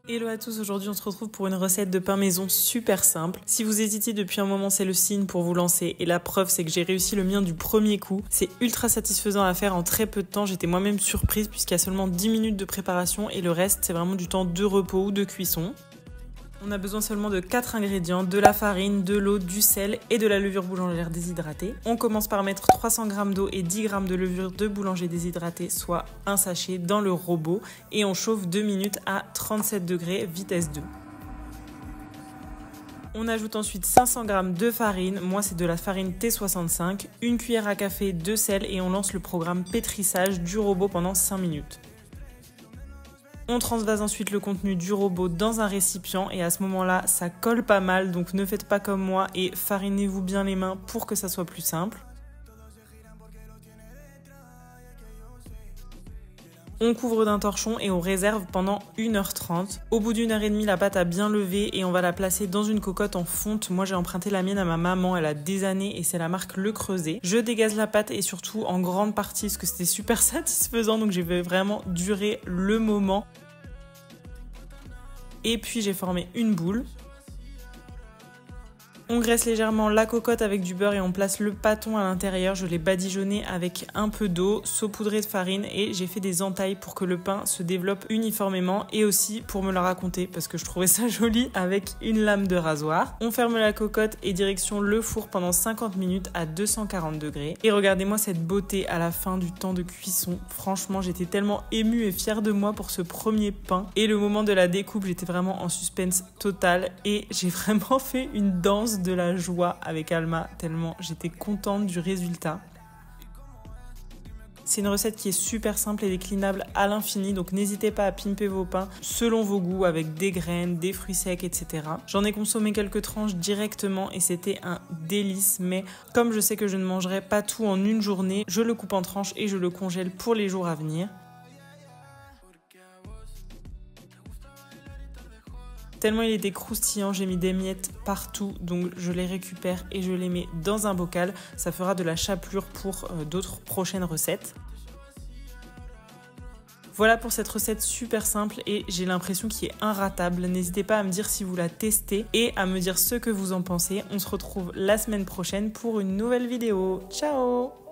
Hello à tous, aujourd'hui on se retrouve pour une recette de pain maison super simple. Si vous hésitez depuis un moment, c'est le signe pour vous lancer et la preuve c'est que j'ai réussi le mien du premier coup. C'est ultra satisfaisant à faire en très peu de temps, j'étais moi-même surprise puisqu'il y a seulement 10 minutes de préparation et le reste c'est vraiment du temps de repos ou de cuisson. On a besoin seulement de 4 ingrédients, de la farine, de l'eau, du sel et de la levure boulangère déshydratée. On commence par mettre 300 g d'eau et 10 g de levure de boulanger déshydratée, soit un sachet, dans le robot et on chauffe 2 minutes à 37 degrés, vitesse 2. On ajoute ensuite 500 g de farine, moi c'est de la farine T65, une cuillère à café de sel et on lance le programme pétrissage du robot pendant 5 minutes. On transvase ensuite le contenu du robot dans un récipient et à ce moment-là, ça colle pas mal, donc ne faites pas comme moi et farinez-vous bien les mains pour que ça soit plus simple. On couvre d'un torchon et on réserve pendant 1h30. Au bout d'1h30, la pâte a bien levé et on va la placer dans une cocotte en fonte. Moi, j'ai emprunté la mienne à ma maman, elle a des années et c'est la marque Le Creuset. Je dégaze la pâte et surtout en grande partie parce que c'était super satisfaisant, donc j'ai vraiment duré le moment. Et puis j'ai formé une boule. On graisse légèrement la cocotte avec du beurre et on place le pâton à l'intérieur. Je l'ai badigeonné avec un peu d'eau, saupoudré de farine et j'ai fait des entailles pour que le pain se développe uniformément et aussi pour me la raconter parce que je trouvais ça joli avec une lame de rasoir. On ferme la cocotte et direction le four pendant 50 minutes à 240 degrés. Et regardez-moi cette beauté à la fin du temps de cuisson. Franchement, j'étais tellement émue et fière de moi pour ce premier pain. Et le moment de la découpe, j'étais vraiment en suspense total et j'ai vraiment fait une danse de la joie avec Alma tellement j'étais contente du résultat. C'est une recette qui est super simple et déclinable à l'infini, donc n'hésitez pas à pimper vos pains selon vos goûts avec des graines, des fruits secs, etc. J'en ai consommé quelques tranches directement et c'était un délice, mais comme je sais que je ne mangerai pas tout en une journée, je le coupe en tranches et je le congèle pour les jours à venir. Tellement il était croustillant, j'ai mis des miettes partout, donc je les récupère et je les mets dans un bocal. Ça fera de la chapelure pour d'autres prochaines recettes. Voilà pour cette recette super simple et j'ai l'impression qu'il est inratable. N'hésitez pas à me dire si vous la testez et à me dire ce que vous en pensez. On se retrouve la semaine prochaine pour une nouvelle vidéo. Ciao!